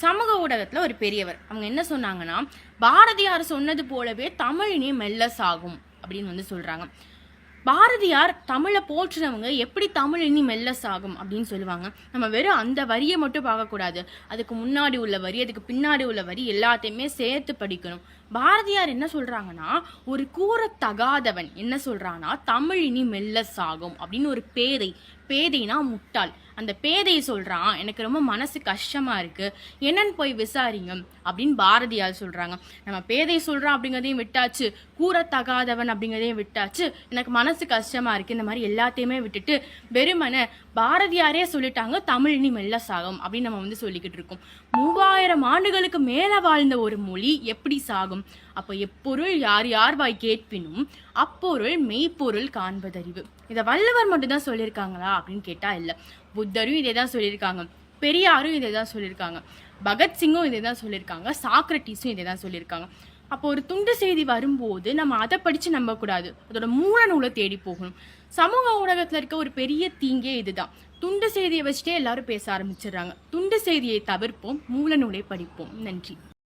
சமூக ஊடகத்துல ஒரு பெரியவர் அவங்க என்ன சொன்னாங்கன்னா, பாரதியார் சொன்னது போலவே தமிழ் இனி மெல்ல சாகும் அப்படின்னு சொல்றாங்க. பாரதியார் தமிழை போற்றுறவங்க எப்படி தமிழ் இனி மெல்ல சாகும் அப்படின்னு சொல்லுவாங்க. நம்ம வெறும் அந்த வரியை மட்டும் பார்க்கக்கூடாது, அதுக்கு முன்னாடி உள்ள வரி, அதுக்கு பின்னாடி உள்ள வரி எல்லாத்தையுமே சேர்த்து படிக்கணும். பாரதியார் என்ன சொல்றாங்கன்னா, ஒரு கூறத்தகாதவன் என்ன சொல்றான்னா, தமிழ் இனி மெல்ல சாகும் அப்படின்னு ஒரு பேதைனா முட்டாள். அந்த பேதையை சொல்றான், எனக்கு ரொம்ப மனசு கஷ்டமா இருக்கு, என்னன்னு போய் விசாரிங்க அப்படின்னு பாரதியார் சொல்றாங்க. நம்ம பேதை சொல்றான் அப்படிங்கிறதையும் விட்டாச்சு, கூறத்தகாதவன் அப்படிங்கிறதையும் விட்டாச்சு, எனக்கு மனசு கஷ்டமா இருக்கு, இந்த மாதிரி எல்லாத்தையுமே விட்டுட்டு வெறுமனே பாரதியாரே சொல்லிட்டாங்க தமிழ் இனி மெல்ல சாகும் அப்படின்னு நம்ம சொல்லிக்கிட்டு இருக்கோம். 3000 ஆண்டுகளுக்கு மேல வாழ்ந்த ஒரு மொழி எப்படி சாகும்? அப்போ எப்பொருள் யார் யார் வாய் கேட்பினும் அப்பொருள் மெய்ப்பொருள் காண்பதறிவு. இதை வள்ளுவர் மட்டும் தான் சொல்லியிருக்காங்களா அப்படின்னு கேட்டா இல்லை. புத்தரும் இதே தான் சொல்லியிருக்காங்க, பெரியாரும் இதை தான் சொல்லியிருக்காங்க, பகத்சிங்கும் இதை தான் சொல்லியிருக்காங்க, சாக்ரட்டிஸும் இதை தான் சொல்லியிருக்காங்க. அப்போ ஒரு துண்டு செய்தி வரும்போது நம்ம அதை படித்து நம்பக்கூடாது, அதோட மூல நூலை தேடி போகணும். சமூக ஊடகத்தில் இருக்க ஒரு பெரிய தீங்கே இதுதான். துண்டு செய்தியை வச்சுட்டே எல்லாரும் பேச ஆரம்பிச்சிடுறாங்க. துண்டு செய்தியை தவிர்ப்போம், மூல நூலை படிப்போம். நன்றி.